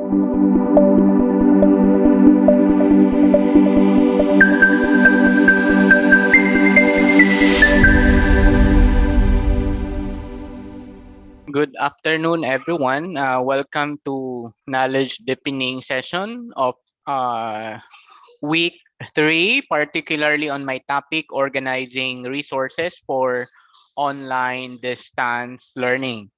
Good afternoon, everyone. Welcome to Knowledge-Deepening session of uh, week 3, particularly on my topic, organizing resources for online distance learning.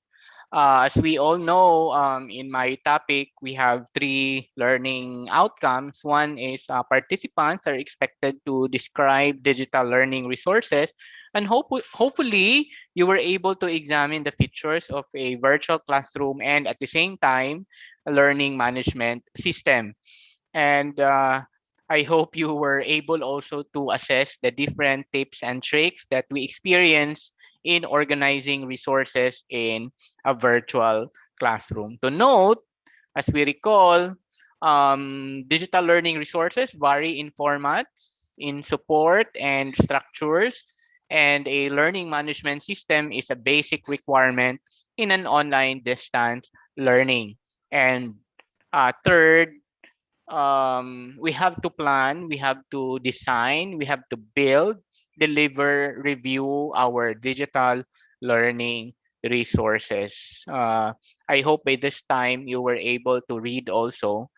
As we all know, in my topic, we have three learning outcomes. One is participants are expected to describe digital learning resources, and hopefully, you were able to examine the features of a virtual classroom and at the same time, a learning management system. And I hope you were able also to assess the different tips and tricks that we experience in organizing resources in a virtual classroom. To note, as we recall, digital learning resources vary in formats, in support and structures, and a learning management system is a basic requirement in an online distance learning. And third, we have to plan, we have to design, we have to build, deliver, review our digital learning resources. I hope by this time you were able to read also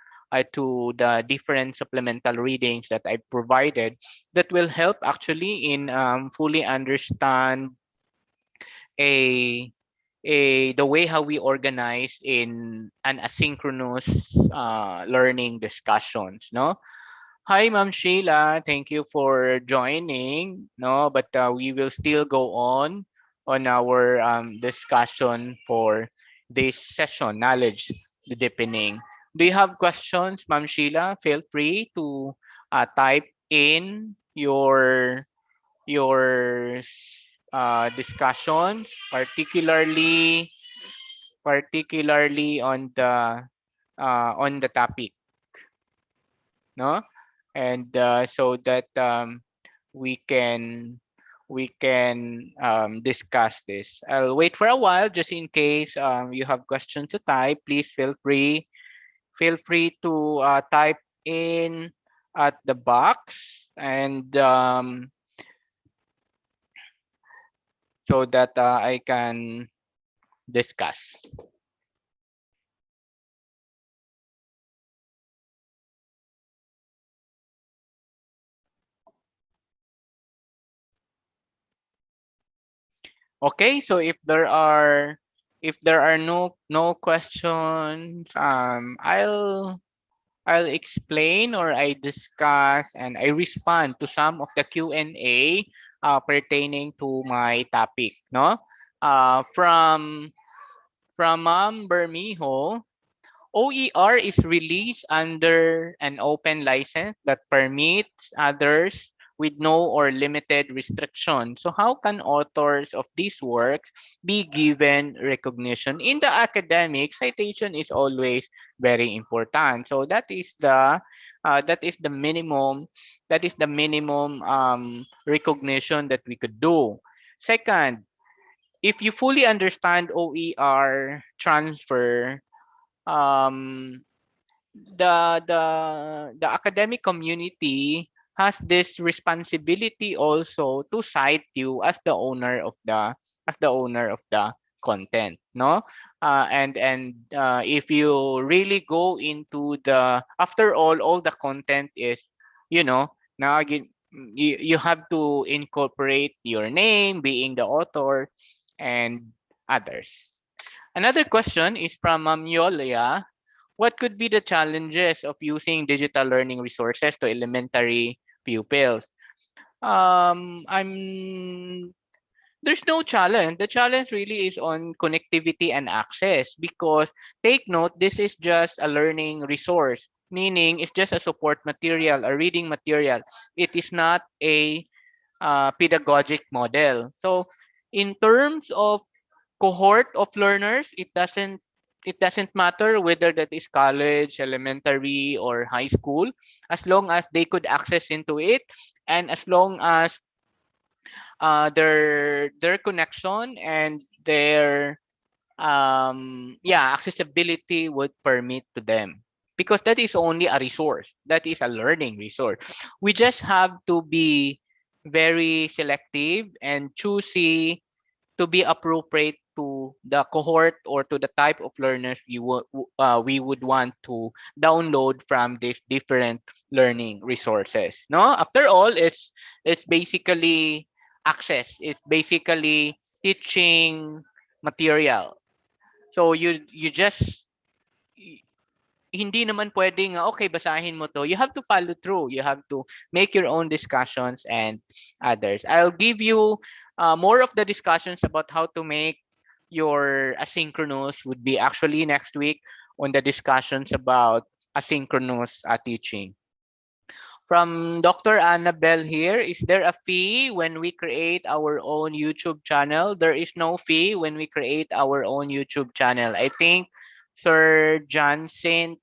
to the different supplemental readings that I provided that will help actually in fully understand a the way how we organize in an asynchronous learning discussions, no? Hi, Ma'am Sheila. Thank you for joining. No, but we will still go on our discussion for this session, knowledge deepening. Do you have questions, Ma'am Sheila? Feel free to type in your discussion, particularly on the topic, no? And so that we can discuss this. I'll wait for a while just in case you have questions to type. Please feel free to type in at the box and so that I can discuss. Okay, so if there are no questions, I'll explain or I discuss and I respond to some of the Q&A pertaining to my topic, no? From Bermijo, OER is released under an open license that permits others with no or limited restriction. So how can authors of these works be given recognition? In the academic, citation is always very important. So that is the minimum recognition that we could do. Second, if you fully understand OER transfer, um, the academic community has this responsibility also to cite you as the owner of the content, no? And if you really go into the, after all the content is, now again, you have to incorporate your name being the author and others. Another question is from Yolia. What could be the challenges of using digital learning resources to elementary pupils? I'm There's no challenge. The challenge really is on connectivity and access because take note, this is just a learning resource, meaning it's just a support material, a reading material. It is not a pedagogic model. So in terms of cohort of learners, it doesn't matter whether that is college, elementary, or high school, as long as they could access into it, and as long as their connection and their yeah, accessibility would permit to them, because that is only a resource, that is a learning resource. We just have to be very selective and choosy to be appropriate to the cohort or to the type of learners we would want to download from these different learning resources. No, after all, it's basically access. It's basically teaching material. So you just hindi naman pwedeng, okay, basahin mo to. You have to follow through. You have to make your own discussions and others. I'll give you more of the discussions about how to make your asynchronous would be actually next week on the discussions about asynchronous teaching. From Dr. Annabelle here, is there a fee when we create our own YouTube channel? There is no fee when we create our own YouTube channel. I think Sir Johnson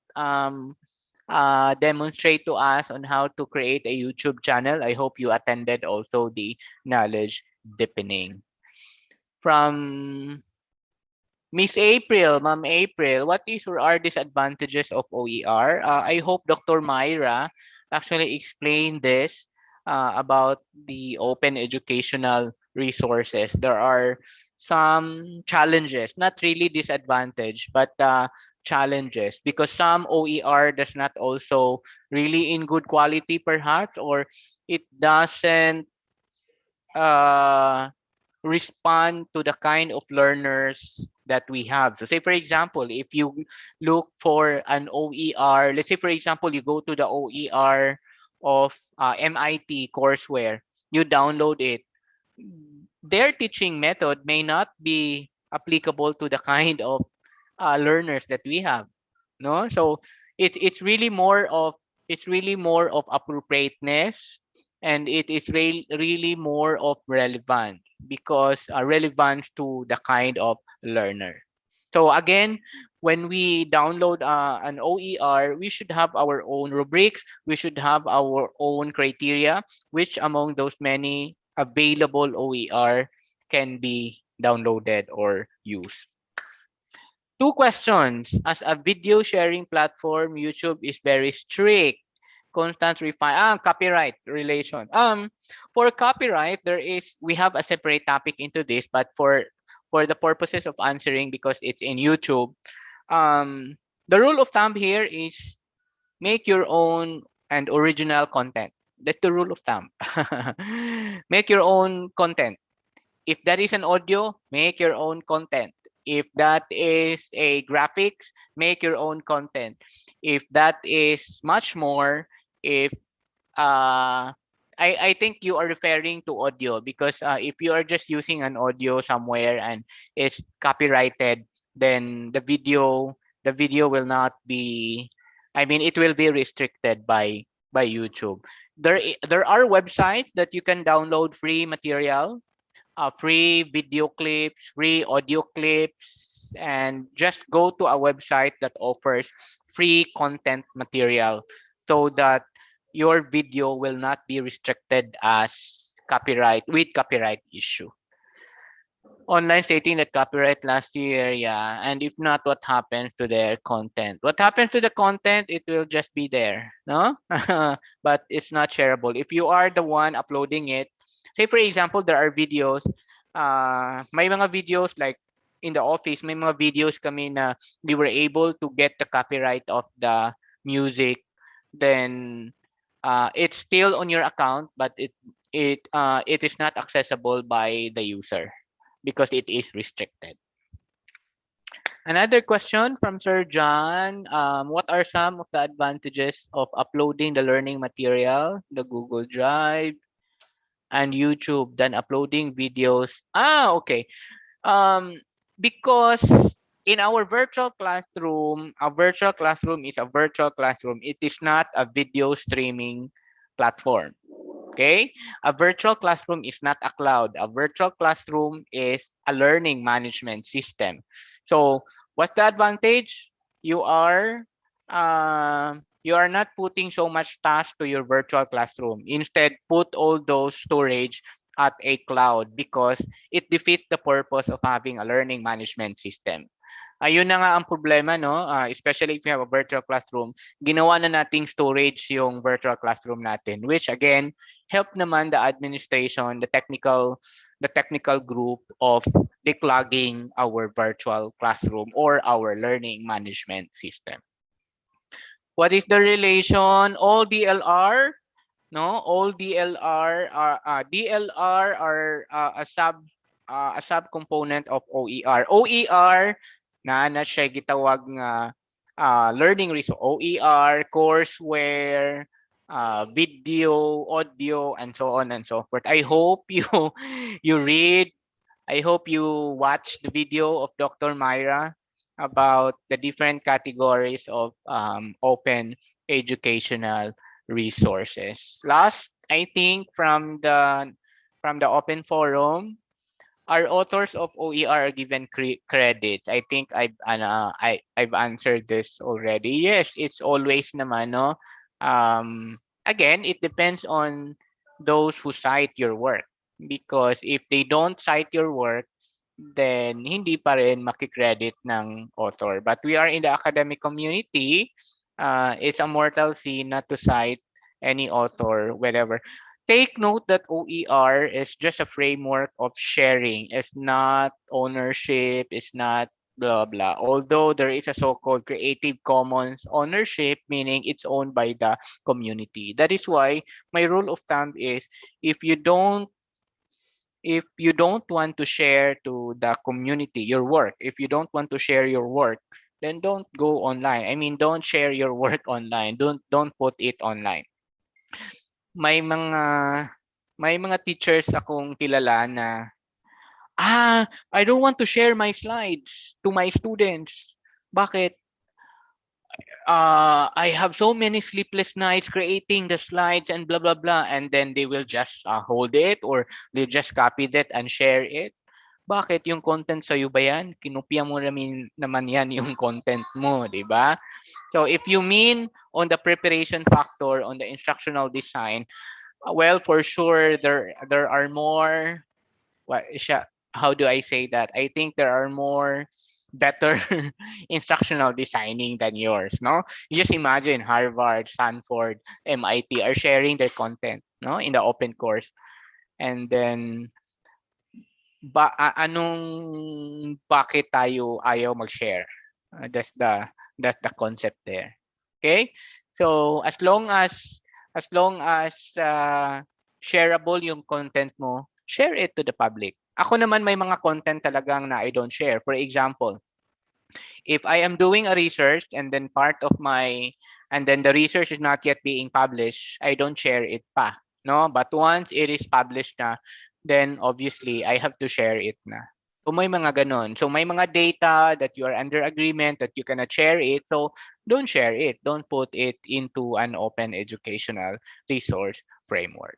demonstrate to us on how to create a YouTube channel. I hope you attended also the knowledge deepening. From Miss April, Ma'am April, what is or are disadvantages of OER? I hope Dr. Myra actually explained this about the open educational resources. There are some challenges, not really disadvantage, but challenges, because some OER does not also really in good quality perhaps, or it doesn't uh, respond to the kind of learners that we have. So say for example, if you look for an OER, let's say for example, you go to the OER of MIT courseware, you download it. Their teaching method may not be applicable to the kind of learners that we have, no? So it's really more of, it's really more of appropriateness, and it is really more of relevant, because relevance to the kind of learner. So again, when we download an OER, we should have our own rubrics, we should have our own criteria, which among those many available OER can be downloaded or used. Two questions. As a video sharing platform, YouTube is very strict. Constant refine. Copyright relation. For copyright, we have a separate topic into this, but for the purposes of answering, because it's in YouTube, um, the rule of thumb here is make your own and original content. That's the rule of thumb. Make your own content. If that is an audio, make your own content. If that is a graphics, make your own content. If that is much more, if I think you are referring to audio, because if you are just using an audio somewhere and it's copyrighted, then the video will not be, I mean, it will be restricted by YouTube. There are websites that you can download free material, free video clips, free audio clips, and just go to a website that offers free content material, so that your video will not be restricted as copyright issue. Online stating that copyright last year, yeah. And if not, what happens to their content? What happens to the content? It will just be there, no? But it's not shareable. If you are the one uploading it, say for example, there are videos, may mga videos like in the office, may mga videos kami na we were able to get the copyright of the music, then it's still on your account, but it is not accessible by the user because it is restricted. Another question from Sir John. What are some of the advantages of uploading the learning material, the Google Drive, and YouTube than uploading videos? Okay. Um, because in our virtual classroom, a virtual classroom is a virtual classroom. It is not a video streaming platform. Okay? A virtual classroom is not a cloud. A virtual classroom is a learning management system. So, what's the advantage? You are not putting so much task to your virtual classroom. Instead, put all those storage at a cloud because it defeats the purpose of having a learning management system. Ayun na nga ang problema, no? Especially if you have a virtual classroom, ginawa na nating storage yung virtual classroom natin, which again, help naman the administration, the technical group of declogging our virtual classroom or our learning management system. What is the relation? All DLR, no? All DLR are DLR are a subcomponent of OER. OER na siya gitawag nga learning resource. OER, courseware, video, audio, and so on and so forth. I hope you read I hope you watch the video of Dr. Myra about the different categories of open educational resources. Last, I think from the open forum, our authors of OER are given credit. I think I've answered this already. Yes, it's always naman no. Again, it depends on those who cite your work because if they don't cite your work, then hindi pa rin makikredit ng author. But we are in the academic community. It's a mortal sin not to cite any author, whatever. Take note that OER is just a framework of sharing. It's not ownership. It's not blah blah. Although there is a so-called Creative Commons ownership, meaning it's owned by the community. That is why my rule of thumb is if you don't if you don't want to share to the community your work, if you don't want to share your work, then don't go online. I mean, don't share your work online. Don't put it online. May mga may mga teachers akong kilala na I don't want to share my slides to my students. Bakit? I have so many sleepless nights creating the slides and blah blah blah, and then they will just hold it or they just copy that and share it. Bakit yung content sa'yo ba yan? Kinopya mo naman yan yung content mo, di ba? So if you mean on the preparation factor, on the instructional design, well, for sure there are more. How do I say that? I think there are more better instructional designing than yours. No, you just imagine Harvard, Stanford, MIT are sharing their content, no, in the open course, and then bakit tayo ayaw mag-share? That's the concept there. Okay? So as long as shareable yung content mo, share it to the public. Ako naman may mga content talagang na I don't share. For example, if I am doing a research and then the research is not yet being published, I don't share it pa. No? But once it is published na, then obviously I have to share it na. So may mga ganon. So may mga data that you are under agreement that you cannot share it. So don't share it. Don't put it into an open educational resource framework.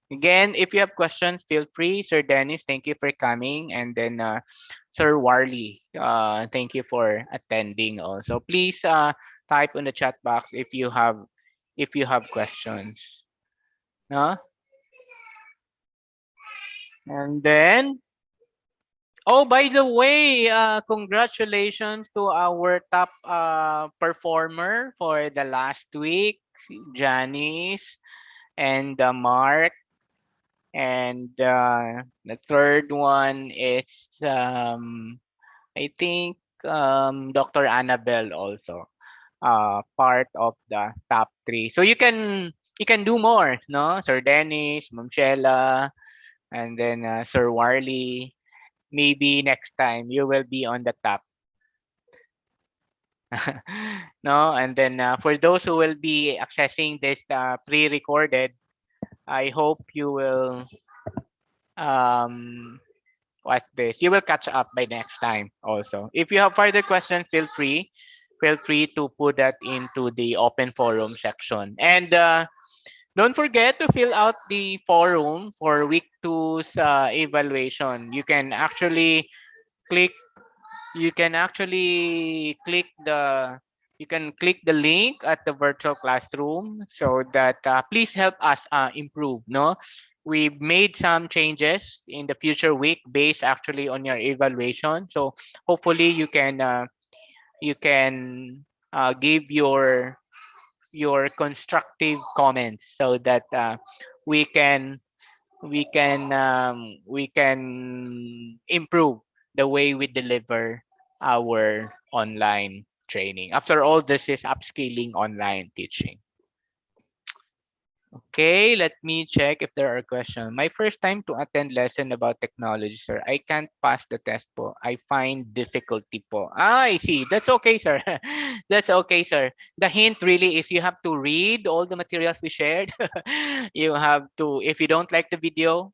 Again, if you have questions, feel free. Sir Dennis, thank you for coming. And then Sir Warley, thank you for attending also. Please type on the chat box if you have questions. No? And then, oh, by the way, congratulations to our top performer for the last week, Janice and Mark. And the third one is, I think, Dr. Annabelle also, part of the top three. So you can do more, no? Sir Dennis, Ma'am Shella, and then Sir Warley. Maybe next time you will be on the top. No, and then for those who will be accessing this pre-recorded, I hope you will watch this. You will catch up by next time also. If you have further questions, feel free to put that into the open forum section. And don't forget to fill out the forum for week two's evaluation. Click you can actually click the link at the virtual classroom so that please help us improve, no? we made some changes in the future week based actually on your evaluation. So hopefully you can give your constructive comments so that we can we can improve the way we deliver our online training. After all, this is upscaling online teaching. Okay, let me check if there are questions. My first time to attend lesson about technology, sir. I can't pass the test po. I find difficulty po. Ah, I see. That's okay, sir. That's okay, sir. The hint really is you have to read all the materials we shared. You have to, if you don't like the video,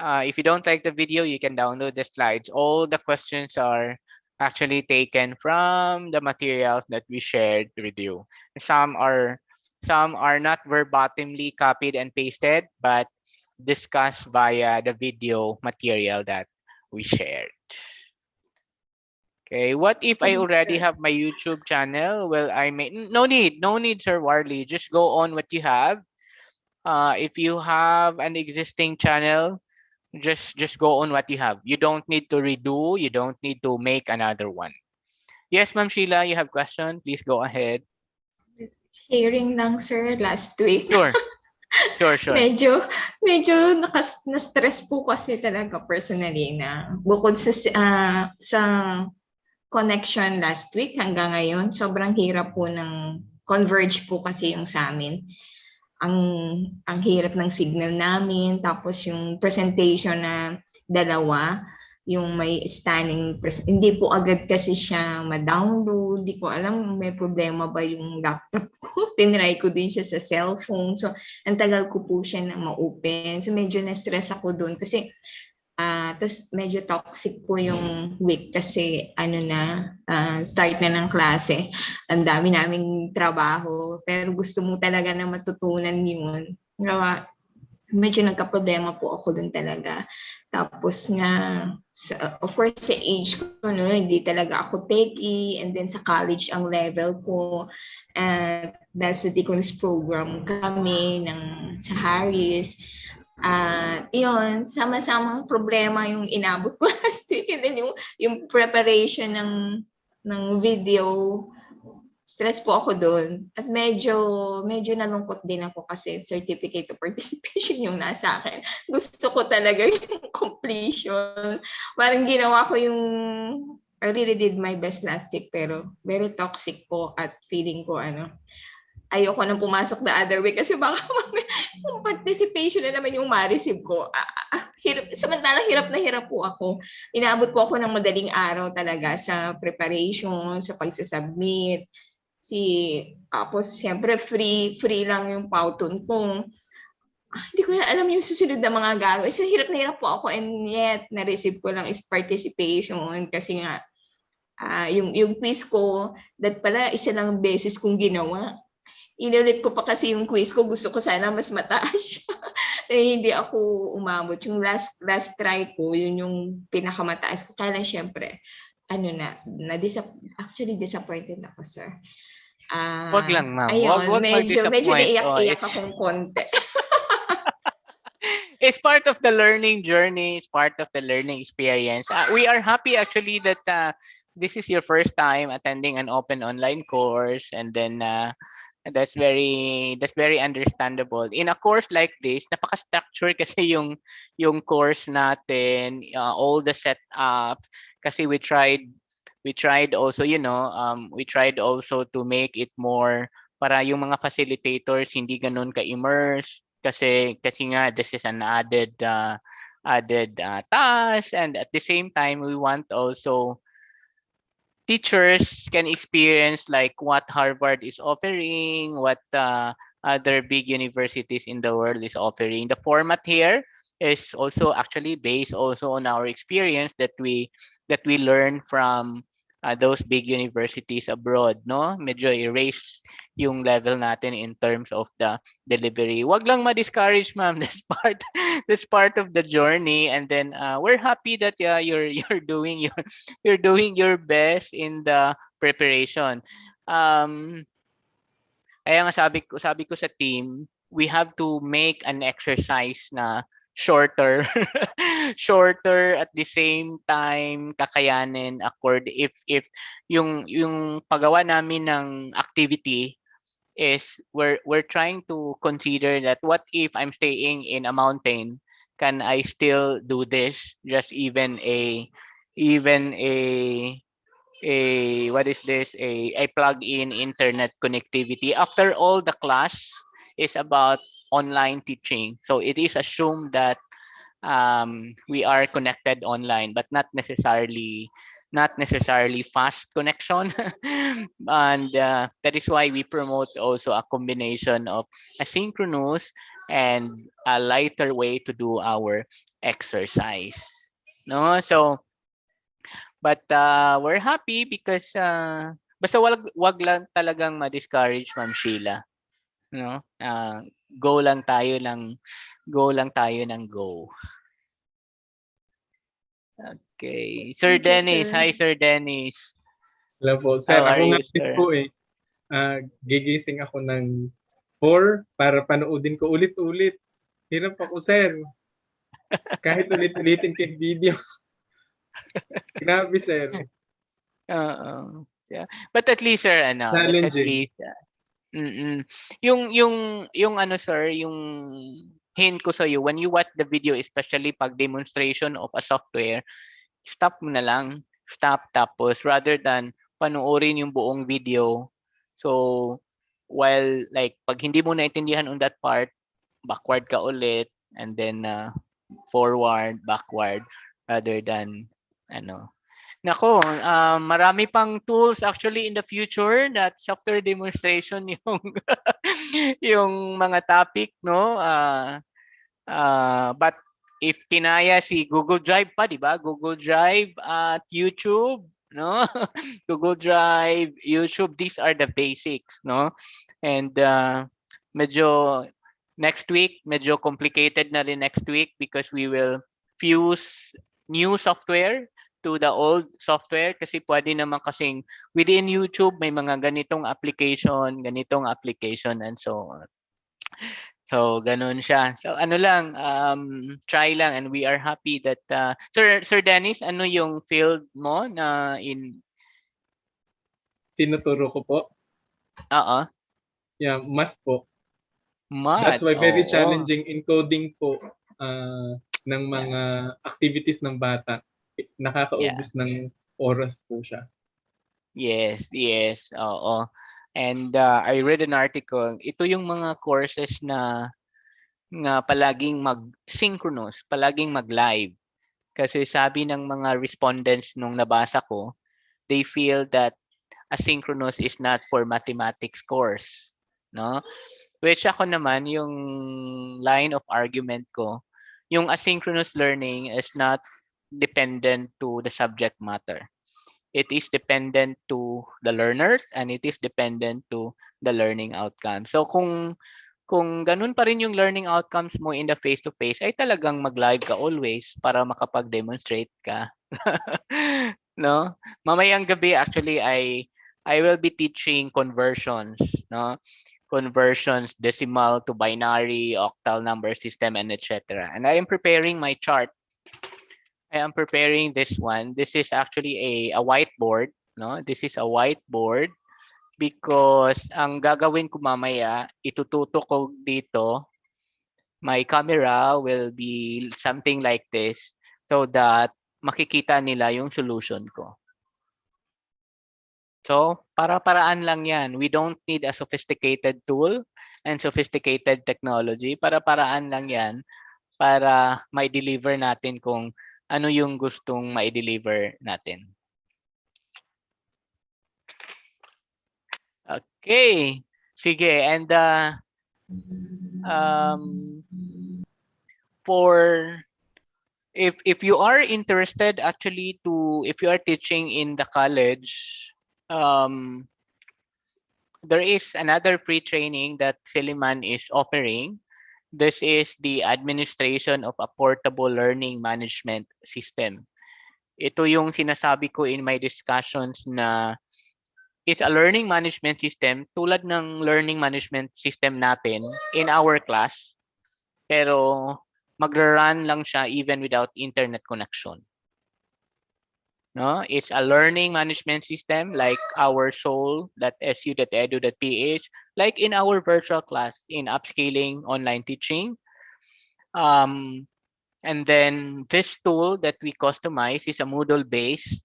you can download the slides. All the questions are actually taken from the materials that we shared with you. Some are some are not verbatimly copied and pasted, but discussed via the video material that we shared. Okay, what if I Yes, already sir. have my YouTube channel? Well, I may no need, Sir Warley. Just go on what you have. If you have an existing channel, just go on what you have. You don't need to redo, you don't need to make another one. Yes, Ma'am Sheila, you have question, please go ahead. Sharing lang, sir, last week. Sure, sure. medyo, medyo na-stress po kasi talaga personally na bukod sa connection last week hanggang ngayon, sobrang hirap po ng converge po kasi yung sa amin. Ang ang hirap ng signal namin, tapos yung presentation na dalawa, yung may hindi po agad kasi siya ma-download, di ko alam may problema ba yung laptop ko. Tinry ko din siya sa cellphone, so ang tagal ko po siya na ma-open, so medyo na-stress ako doon kasi tas medyo toxic po yung week kasi start na ng klase. Ang dami naming trabaho, pero gusto mo talaga na matutunan yun. Kaya medyo nagka-problema po ako dun talaga. Tapos nga, of course, sa age ko, no, hindi talaga ako techie, and then sa college ang level ko. Dahil sa Deaconess program kami sa Harris, yun, sama-samang problema yung inabot ko last week, and then yung preparation ng video, stress po ako doon. At medyo nalungkot din ako kasi certificate of participation yung nasa akin. Gusto ko talaga yung completion. Parang ginawa ko I really did my best last week, pero very toxic po, at feeling ko ayoko nang pumasok the other week kasi baka yung participation na naman yung ma-receive ko. Samantalang hirap na hirap po ako. Inaabot po ako ng madaling araw talaga sa preparation, sa pagsasubmit. Tapos siyempre free lang yung pauton ko. Hindi ko na alam yung susunod na mga gagawin. So hirap na hirap po ako, and yet na-receive ko lang is participation kasi nga yung quiz ko, that pala isa lang beses kong ginawa. Inulit ko pa kasi yung quiz ko, gusto ko sana mas mataas siya. Hindi ako umabot. Yung last try ko, yun yung pinakamataas ko. Kaya lang syempre, actually disappointed ako, sir. Wag lang, ma'am. Ayun, Wag medyo mag-disappoint. Oh, naiyak-iyak akong konti. it's part of the learning journey, it's part of the learning experience. We are happy actually that this is your first time attending an open online course, and then that's very understandable. In a course like this, napaka-structure kasi yung course natin, all the setup kasi we tried also, we tried also to make it more para yung mga facilitators hindi ganun ka-immerse kasi nga this is an added task, and at the same time we want also teachers can experience like what Harvard is offering, what other big universities in the world is offering. The format here is also actually based also on our experience that we learn from those big universities abroad, no? Medyo erase yung level natin in terms of the delivery. Wag lang ma-discourage, ma'am. That's part of the journey, and then we're happy that you're doing your best in the preparation. Um, Kaya nga sabi ko sa team, we have to make an exercise na shorter shorter at the same time kakayanin accord if yung paggawa namin ng activity is we're trying to consider that what if I'm staying in a mountain, can I still do this, just even a what is this, a plug in internet connectivity. After all, the class is about online teaching, so it is assumed that we are connected online, but not necessarily fast connection. And that is why we promote also a combination of asynchronous and a lighter way to do our exercise. No, so but we're happy because basta wag lang talagang ma-discourage, Ma'am Sheila, no? Go lang tayo ng go lang tayo ng go. Okay. Sir Thank you, Dennis. sir. Hi, Sir Dennis. Hello po. Sir, How are ako nga you, din sir? po eh. Gigising ako ng 4 para panoodin ko ulit-ulit. Hirap ako, sir. Kahit ulit-ulitin ko yung video. Grabe, sir. Oo. Yeah. But at least, sir, but at Challenging. least, mm yung ano, sir, yung hint ko sa when you watch the video, especially pag demonstration of a software, stop mo na lang. Stop, tapos rather than panoorin yung buong video. So, while like pag hindi mo naintindihan on that part, backward ka ulit and then forward, backward rather than ano. Nako, marami pang tools actually in the future that software demonstration yung yung mga topic, no? But if kinaya si Google Drive pa, di ba? Google Drive at YouTube, no? Google Drive, YouTube, these are the basics, no? And medyo next week, medyo complicated na rin next week because we will fuse new software to the old software kasi pwede naman kasing within YouTube may mga ganitong application and so on. So, ganun siya. So, ano lang, try lang and we are happy that, Sir Dennis, ano yung field mo na in, Tinuturo ko po. oo, Yeah, math po. That's math, why very oo, challenging encoding po ng mga activities ng bata. yeah, Nakakaubos ng oras po siya. yes, oo. And I read an article, ito yung mga courses na palaging mag-synchronous, palaging mag-live. Kasi sabi ng mga respondents nung nabasa ko, they feel that asynchronous is not for mathematics course, no? Which ako naman yung line of argument ko, yung asynchronous learning is not dependent to the subject matter. It is dependent to the learners and it is dependent to the learning outcome. So kung ganun pa rin yung learning outcomes mo in the face-to-face, ay talagang mag-live ka always para makapag-demonstrate ka. No? Mamayang gabi actually I will be teaching conversions, no? Conversions, decimal to binary, octal number system, and etc. And I am preparing my chart. I am preparing this one. This is actually a whiteboard, no? This is a whiteboard because ang gagawin ko mamaya, itututok ko dito. My camera will be something like this so that makikita nila yung solution ko. So, para-paraan lang yan. We don't need a sophisticated tool and sophisticated technology. Para-paraan lang yan para mai-deliver natin kung ano yung gustong mai-deliver natin. Okay. Sige. And for if you are interested actually if you are teaching in the college, there is another pre-training that Siliman is offering. This is the administration of a portable learning management system. Ito yung sinasabi ko in my discussions na it's a learning management system tulad ng learning management system natin in our class. Pero magra-run lang siya even without internet connection. No, it's a learning management system like our soul.su.edu.ph, like in our virtual class in upscaling online teaching. Um, and then this tool that we customize is a Moodle-based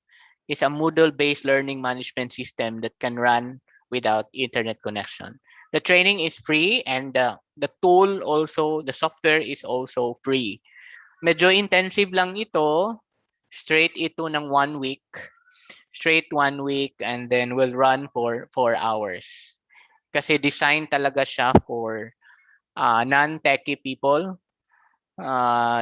learning management system that can run without internet connection. The training is free and the tool also, the software is also free. Medyo intensive lang ito. Straight ito ng 1 week. Straight 1 week and then will run for 4 hours. Kasi design talaga siya for non-techie people.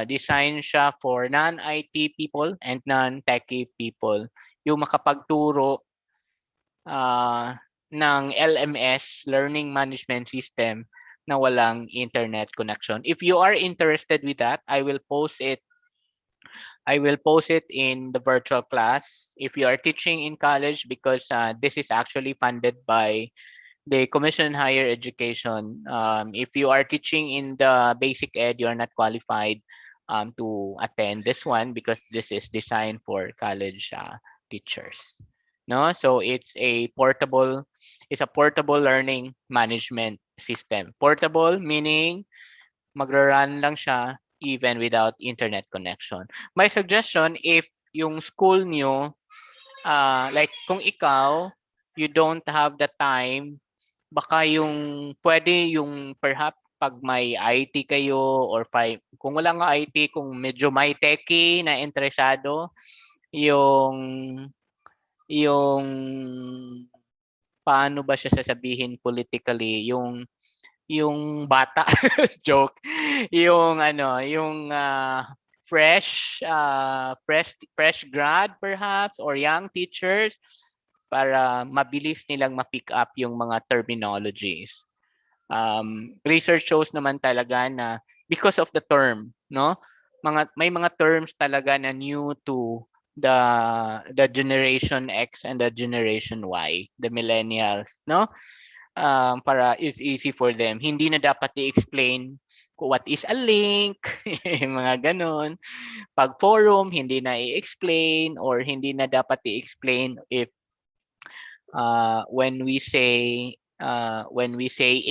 Design siya for non-IT people and non-techie people. Yung makapagturo ng LMS, Learning Management System, na walang internet connection. If you are interested with that, I will post it in the virtual class. If you are teaching in college, because this is actually funded by the Commission on Higher Education. If you are teaching in the basic ed, you are not qualified to attend this one because this is designed for college teachers. No, so it's a portable learning management system. Portable meaning magra-run lang siya even without internet connection. My suggestion, if yung school nyo, like kung ikaw, you don't have the time, baka pwede yung perhaps pag may IT kayo or kung wala nga IT, kung medyo may techie na interesado, yung yung paano ba siya sasabihin politically, yung bata joke, yung fresh grad perhaps or young teachers para mabilis nilang ma-pick up yung mga terminologies. Research shows naman talaga na because of the term, no? May mga terms talaga na new to the generation X and the generation Y, the millennials, no? Para it's easy for them. Hindi na dapat i-explain what is a link, mga ganon. Pag forum, hindi na i-explain or hindi na dapat i-explain if when we say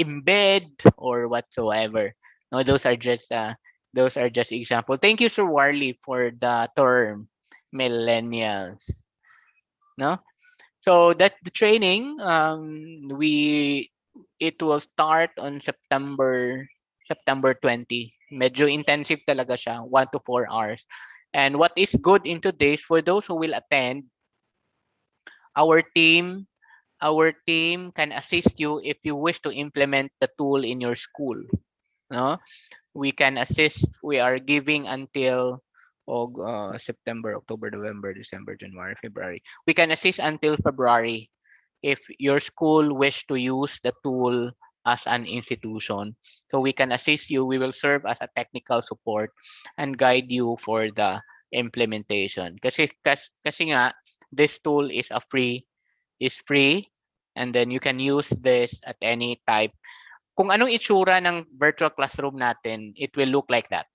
embed or whatsoever. No, those are just example. Thank you, Sir Warley, for the term millennials. No, so that's the training. It will start on September 20. Medyo intensive talaga siya, 1 to 4 hours. And what is good in today's, for those who will attend, our team our team can assist you if you wish to implement the tool in your school. No, we can assist. We are giving until September, October, November, December, January, February. We can assist until February if your school wish to use the tool as an institution. So we can assist you. We will serve as a technical support and guide you for the implementation. Kasi nga, this tool is free and then you can use this at any type. Kung anong itsura ng virtual classroom natin, it will look like that.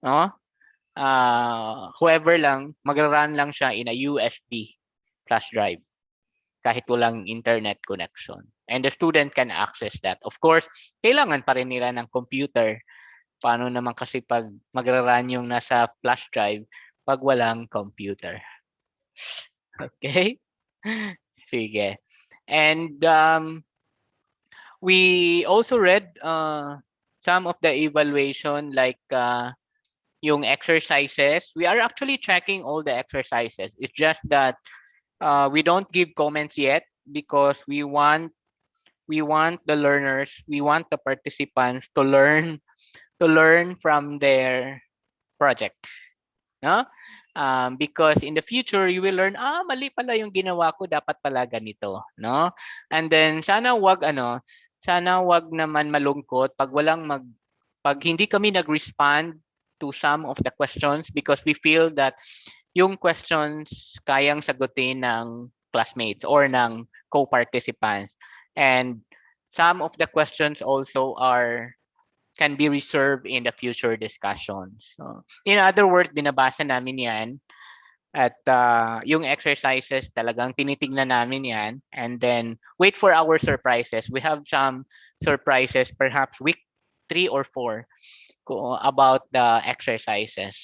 No? Whoever lang, magra-run lang siya in a USB flash drive kahit walang internet connection. And the student can access that. Of course, kailangan pa rin nila ng computer. Paano naman kasi pag magra-run yung nasa flash drive pag walang computer? Okay? Sige. And we also read some of the evaluation like yung exercises. We are actually tracking all the exercises. It's just that we don't give comments yet because we want the learners, we want the participants to learn from their projects. No? Because in the future you will learn, mali pala yung ginawa ko, dapat pala ganito, no? And then sana wag naman malungkot pag hindi kami nag-respond to some of the questions because we feel that yung questions kayang sagutin ng classmates or ng co-participants. And some of the questions also are can be reserved in the future discussions. So, in other words, binabasa namin yan at yung exercises talagang tinitingnan namin yan and then wait for our surprises. We have some surprises perhaps week 3 or 4 about the exercises.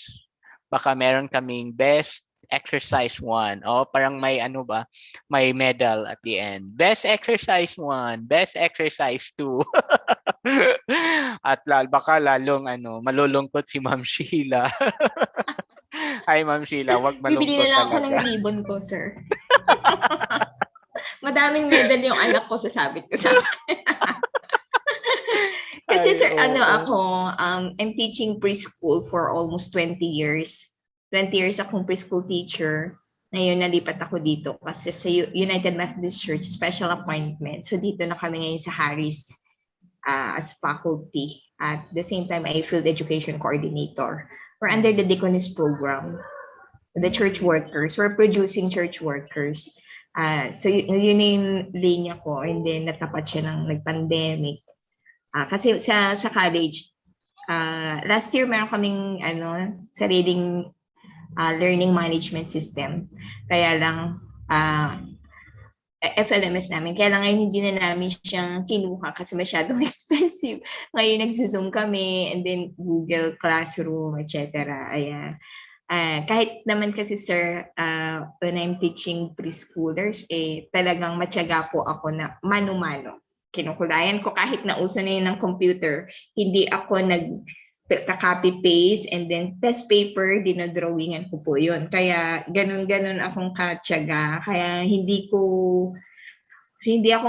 Baka meron kaming best exercise 1. O parang may ano ba, may medal at the end. Best exercise 1, best exercise 2. At baka lalong malulungkot si Ma'am Sheila. Hi Ma'am Sheila, wag Bibili malungkot na lang ako ng talaga. ribbon ko, sir. Madaming medal yung anak ko, sasabit ko sa Kasi Ay, sir, oo. I'm teaching preschool for almost 20 years. 20 years akong preschool teacher. Ngayon, nalipat ako dito kasi sa United Methodist Church, special appointment. So, dito na kami ngayon sa Harris as faculty. At the same time, I field education coordinator. We're under the Deaconess program. The church workers. We're producing church workers. So, yun yung linya ko. And then, natapat siya ng nag-pandemic. Kasi sa college, last year meron kaming sariling learning management system. Kaya lang FLMS namin. Kaya lang ngayon hindi na namin siyang kinuha kasi masyadong expensive. Ngayon nagzo-Zoom kami and then Google Classroom, etc. Ayan. Kahit naman kasi sir, when I'm teaching preschoolers, talagang matyaga po ako na mano-mano. Kinukulayan ko kahit nauso na yun ng computer, hindi ako nagka-copy-paste and then test paper, dinodrawingan ko po yun. Kaya ganun-ganun akong katyaga. Kaya hindi ako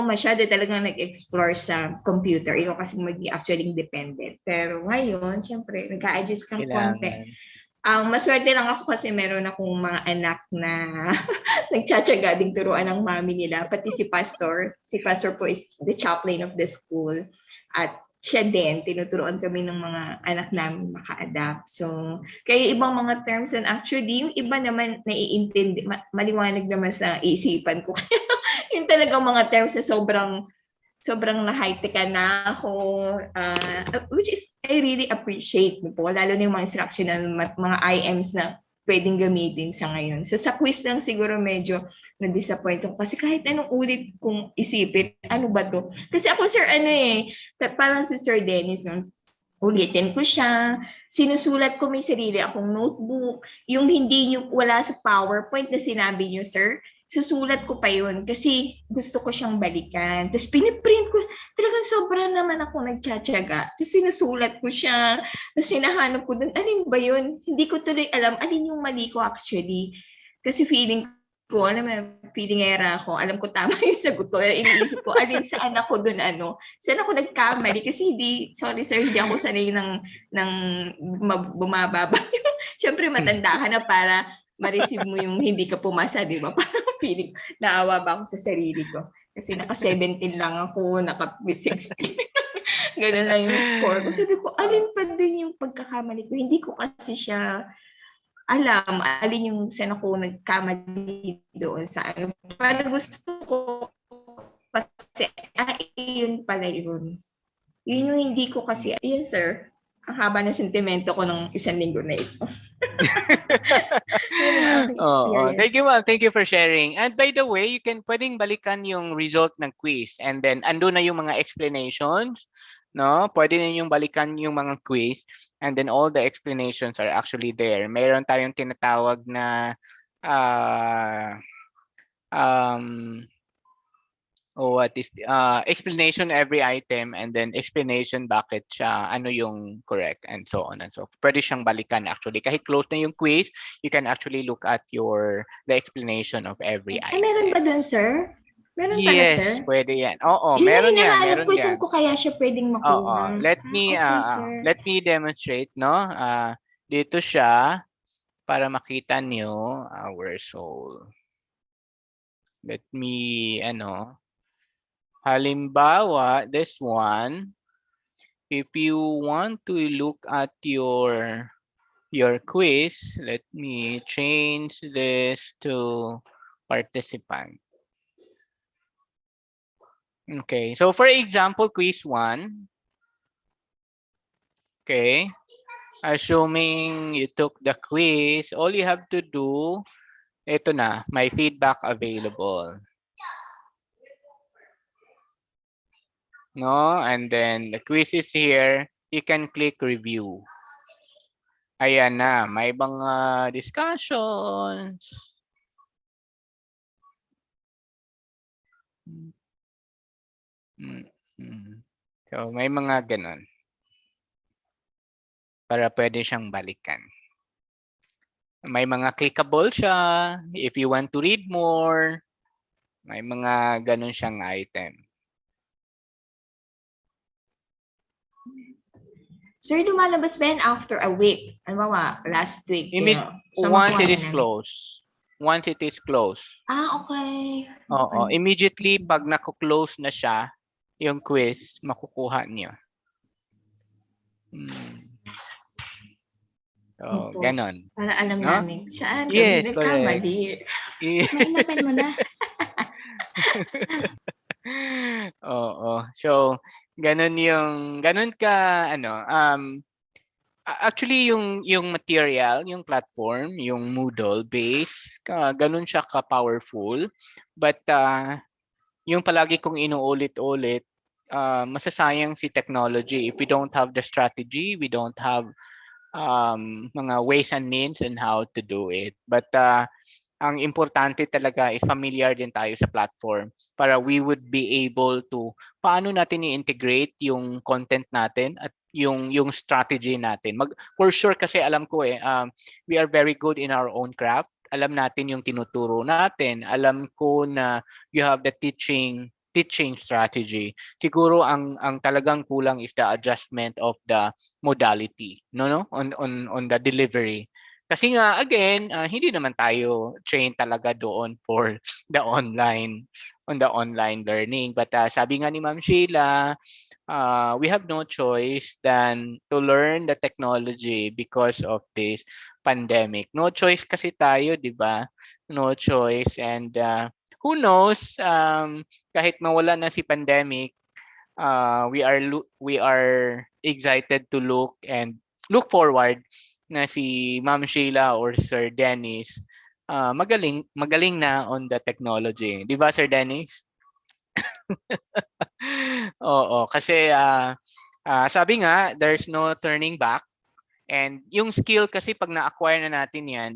masyado talagang nag-explore sa computer. Ikaw kasi actually independent. Pero ngayon, syempre, nag-a-adjust kang konti. Kailangan. Maswerte lang ako kasi meron akong mga anak na nagtsatsaga ding turuan ng mami nila. Pati si Pastor po is the chaplain of the school. At siya din, tinuturuan kami ng mga anak namin maka-adapt. So, kaya ibang mga terms and actually, yung iba naman naiintindi, maliwanag naman sa isipan ko. Yung talagang mga terms na sobrang na-high-tech na ako, which is, I really appreciate po, lalo na yung mga instructional, mga IMs na pwedeng gamitin sa ngayon. So sa quiz lang siguro medyo na-disappoint ako kasi kahit anong ulit kong isipin, ano ba to? Kasi ako sir, parang si Sir Dennis, no? Ulitin ko siya, sinusulat ko, may sarili akong notebook, yung wala sa PowerPoint na sinabi niyo sir, susulat ko pa yun kasi gusto ko siyang balikan. Tapos piniprint ko, talagang sobra naman ako nagtsatsaga. Tapos sinusulat ko siya, tapos hinahanap ko dun, alin ba yun? Hindi ko tuloy alam, alin yung mali ko actually. Kasi feeling ko, feeling era ako, alam ko tama yung sagot ko. Iniisip ko, alin saan ako dun, saan ako nagkamali? Kasi sorry sir, hindi ako sanay ng bumababa. Siyempre matanda ka na para ma-receive mo yung hindi ka pumasa, di ba? Parang feeling, naawa ba ako sa sarili ko? Kasi naka-17 lang ako, naka-16. Ganun lang yung score ko. Sabi ko, alin pa din yung pagkakamali ko? Hindi ko kasi siya alam, alin yung saan ako nagkamali doon sa ano. Parang gusto ko kasi, yun pala yun. Yun yung hindi ko kasi, yun sir, ang haba ng sentimento ko ng 1 linggo na ito. Thank you, ma'am. Thank you for sharing. And by the way, you can pwedeng balikan yung result ng quiz and then ando na yung mga explanations, no? Pwede ninyong balikan yung mga quiz and then all the explanations are actually there. Mayroon tayong tinatawag na what is explanation every item and then explanation bakit siya, ano yung correct and so on and so forth. Pwede siyang balikan actually. Kahit close na yung quiz, you can actually look at the explanation of every item. Meron ba dun, sir? Meron pala, Yes, sir? pwede yan. Oo, Yun meron yan. hinahanap Meron ko, yan. saan ko kaya siya pwedeng makuha? Okay, sir. Let me demonstrate, no? Dito siya para makita niyo our soul. Let me, halimbawa, this one, if you want to look at your quiz, let me change this to participant. Okay, so for example, quiz 1, Okay. Assuming you took the quiz, all you have to do, ito na, may feedback available. No? And then the quiz is here. You can click review. Ayan na, may mga discussions. So, may mga ganon. Para pwede siyang balikan. May mga clickable siya. If you want to read more, may mga ganon siyang item. Sir, lumalabas ba yan after a week? Ano ba, last week? So, Once makuha it is na. closed. Once it is closed. Okay. Oo. Immediately, pag naku-close na siya, yung quiz, makukuha niyo. So, Opo. ganon. Para alam No? namin saan Yes, kami nagkamali. Mailapin mo na. Oo. So, ganon ka, actually yung material, yung platform, yung Moodle base, ganon siya ka-powerful. But yung palagi kong inuulit-ulit, masasayang si technology if we don't have the strategy, we don't have mga ways and means and how to do it. But ang importante talaga is familiar din tayo sa platform para we would be able to paano natin i-integrate yung content natin at yung strategy natin. For sure kasi alam ko we are very good in our own craft. Alam natin yung tinuturo natin. Alam ko na you have the teaching strategy. Siguro ang talagang kulang is the adjustment of the modality, on the delivery. Kasi nga again, hindi naman tayo trained talaga doon for the online learning. But sabi nga ni Ma'am Sheila, we have no choice than to learn the technology because of this pandemic. No choice kasi tayo, 'di ba? No choice, and who knows, kahit mawala na si pandemic, we are excited to look forward na si Ma'am Sheila or Sir Dennis magaling na on the technology. 'Di ba, Sir Dennis? Oo, kasi sabi nga there's no turning back, and yung skill kasi pag na-acquire na natin 'yan,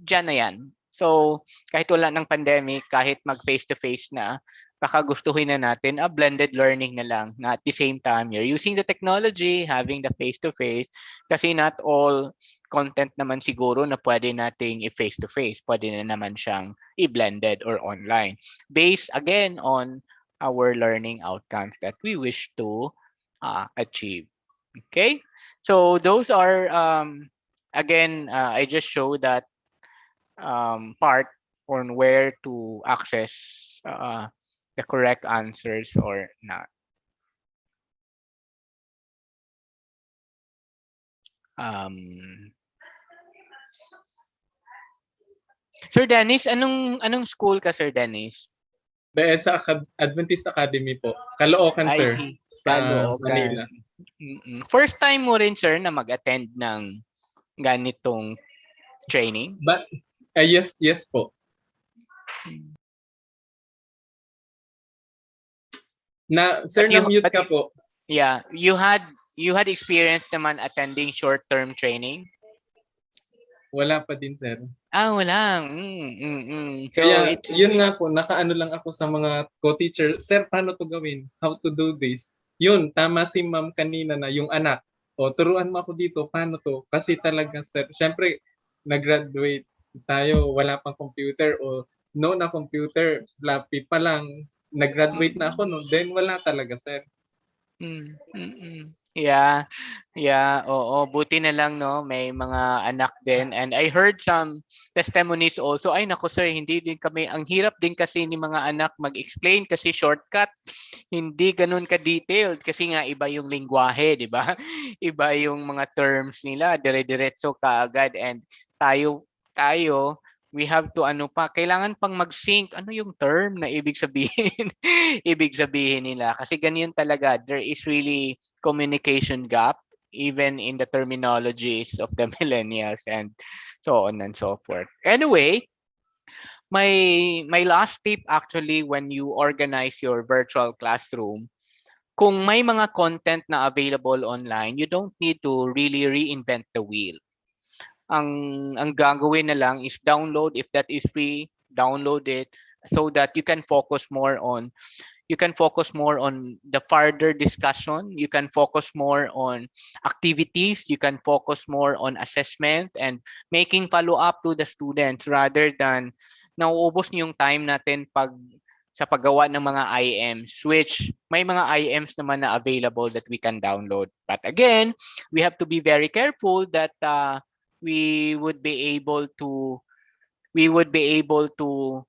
diyan na 'yan. So, kahit wala ng pandemic, kahit mag face-to-face na, baka gustuhin na natin a blended learning na lang, na at the same time you're using the technology, having the face-to-face, kasi not all content naman siguro na pwede nating i-face-to-face. Pwede na naman siyang i-blended or online. Based again on our learning outcomes that we wish to achieve. Okay? So those are, again, I just show that part on where to access the correct answers or not. Sir Dennis, anong school ka, Sir Dennis? Sa Adventist Academy po. Caloocan, sir. IT, Sa Caloocan. Manila. First time mo rin, sir, na mag-attend ng ganitong training? But, yes po. Sir, na-mute ka po. Yeah, you had experience naman attending short-term training? Wala pa din, sir. Wala. So, kaya, yun nga po, nakaano lang ako sa mga co-teacher. Sir, paano to gawin? How to do this? Yun, tama si ma'am kanina na yung anak. Turuan mo ako dito, paano to? Kasi talaga, sir, syempre, nag-graduate tayo, wala pang computer o no na computer, floppy pa lang. Nag-graduate na ako, no? Then, wala talaga, sir. Yeah, oo, buti na lang, no, may mga anak din, and I heard some testimonies also. Ay nako, sir, hindi din kami, ang hirap din kasi ni mga anak mag-explain kasi shortcut, hindi ganun ka-detailed kasi nga iba yung lengguwahe, di ba? Iba yung mga terms nila, dire-diretso kaagad, and tayo we have to kailangan pang mag-sync ano yung term na ibig sabihin ibig sabihin nila, kasi ganyan talaga, there is really communication gap even in the terminologies of the millennials and so on and so forth. Anyway, my last tip actually when you organize your virtual classroom, kung may mga content na available online, you don't need to really reinvent the wheel. Ang gagawin na lang is download if that is free, download it so that you can focus more on the further discussion, you can focus more on activities, you can focus more on assessment and making follow up to the students rather than nauubos niyo yung time natin sa paggawa ng mga IMs, which may mga IMs naman na available that we can download. But again, we have to be very careful that we would be able to we would be able to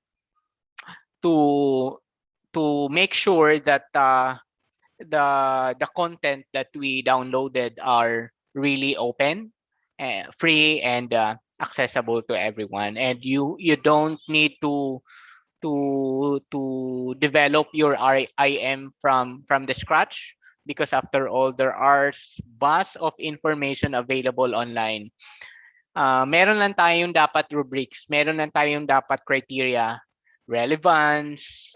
make sure that the content that we downloaded are really open, free, and accessible to everyone. And you don't need to develop your IM from the scratch because after all there are vast of information available online. Meron lang tayong dapat rubrics, meron lang tayong dapat criteria, relevance,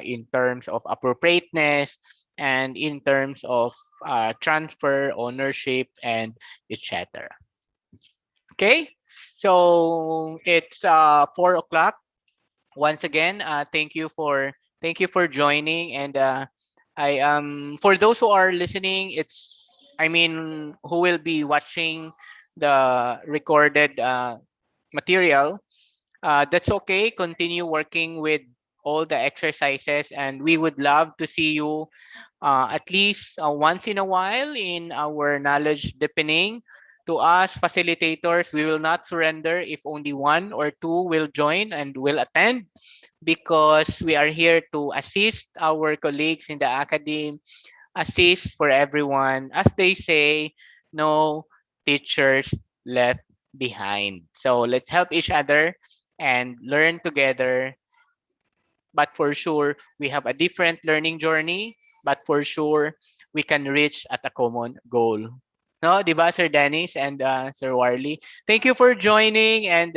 in terms of appropriateness, and in terms of transfer, ownership, and etc. Okay, so it's 4 o'clock. Once again, thank you for joining, and I for those who are listening, I mean who will be watching the recorded material. That's okay. Continue working with all the exercises, and we would love to see you at least once in a while in our knowledge deepening. To us facilitators, we will not surrender if only one or two will join and will attend because we are here to assist our colleagues in the academy, assist for everyone. As they say, no teachers left behind. So let's help each other and learn together. But for sure, we have a different learning journey, but for sure, we can reach at a common goal. No, di ba, Sir Dennis and Sir Warley? Thank you for joining, and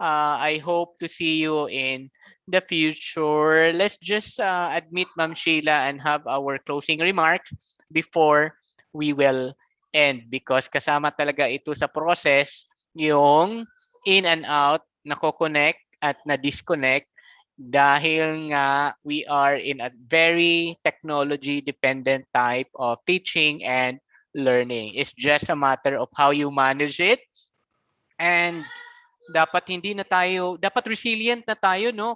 I hope to see you in the future. Let's just admit Ma'am Sheila and have our closing remarks before we will end because kasama talaga ito sa process yung in and out, nako-connect at na-disconnect dahil nga we are in a very technology dependent type of teaching and learning. It's just a matter of how you manage it and dapat resilient na tayo, no,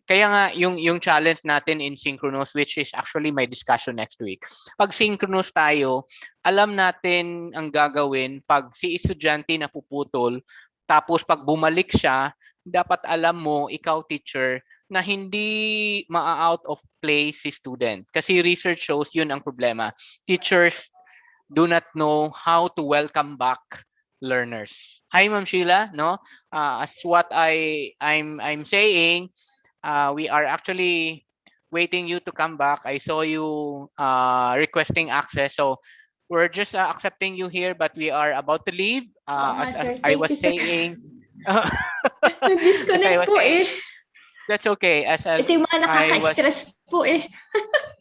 kaya nga yung challenge natin in synchronous, which is actually my discussion next week, pag synchronous tayo, alam natin ang gagawin pag si estudyante na puputol tapos pag bumalik siya, dapat alam mo ikaw teacher na hindi ma-out of place si student kasi research shows yun ang problema. Teachers do not know how to welcome back learners. Hi, Ma'am Sheila. No, as what I'm saying, we are actually waiting you to come back. I saw you requesting access, so we're just accepting you here, but we are about to leave. Oo nga, As sir. I Thank was you, sir. saying, as I Nag-disconnect was po saying, eh. that's okay. Ito yung mga I was, nakaka-stress po eh.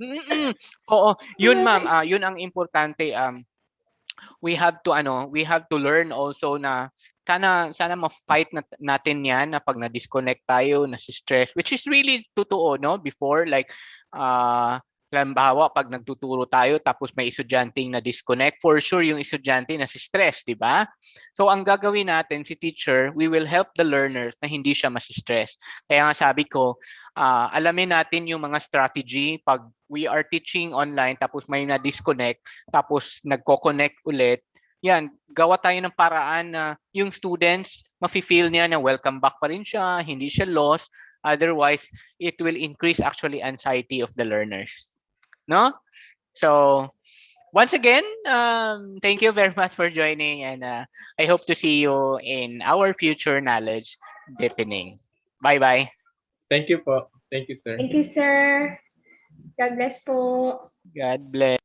Mm-mm. Oo, yun ma'am, yun ang importante. We have to learn also na sana ma-fight natin yan na pag na-disconnect tayo, na-stress, which is really totoo, no? Before, like, halimbawa, pag nagtuturo tayo tapos may estudyanteng na-disconnect, for sure yung estudyante na-stress, di ba? So, ang gagawin natin, si teacher, we will help the learners na hindi siya ma-stress. Kaya nga sabi ko, alamin natin yung mga strategy pag we are teaching online tapos may na-disconnect tapos nagko-connect ulit, yan, gawa tayo ng paraan na yung students, mafe-feel niya na welcome back pa rin siya, hindi siya lost. Otherwise, it will increase actually anxiety of the learners. No? So, once again, thank you very much for joining and I hope to see you in our future knowledge deepening. Bye-bye. Thank you po. Thank you, sir. Thank you, sir. God bless po. God bless.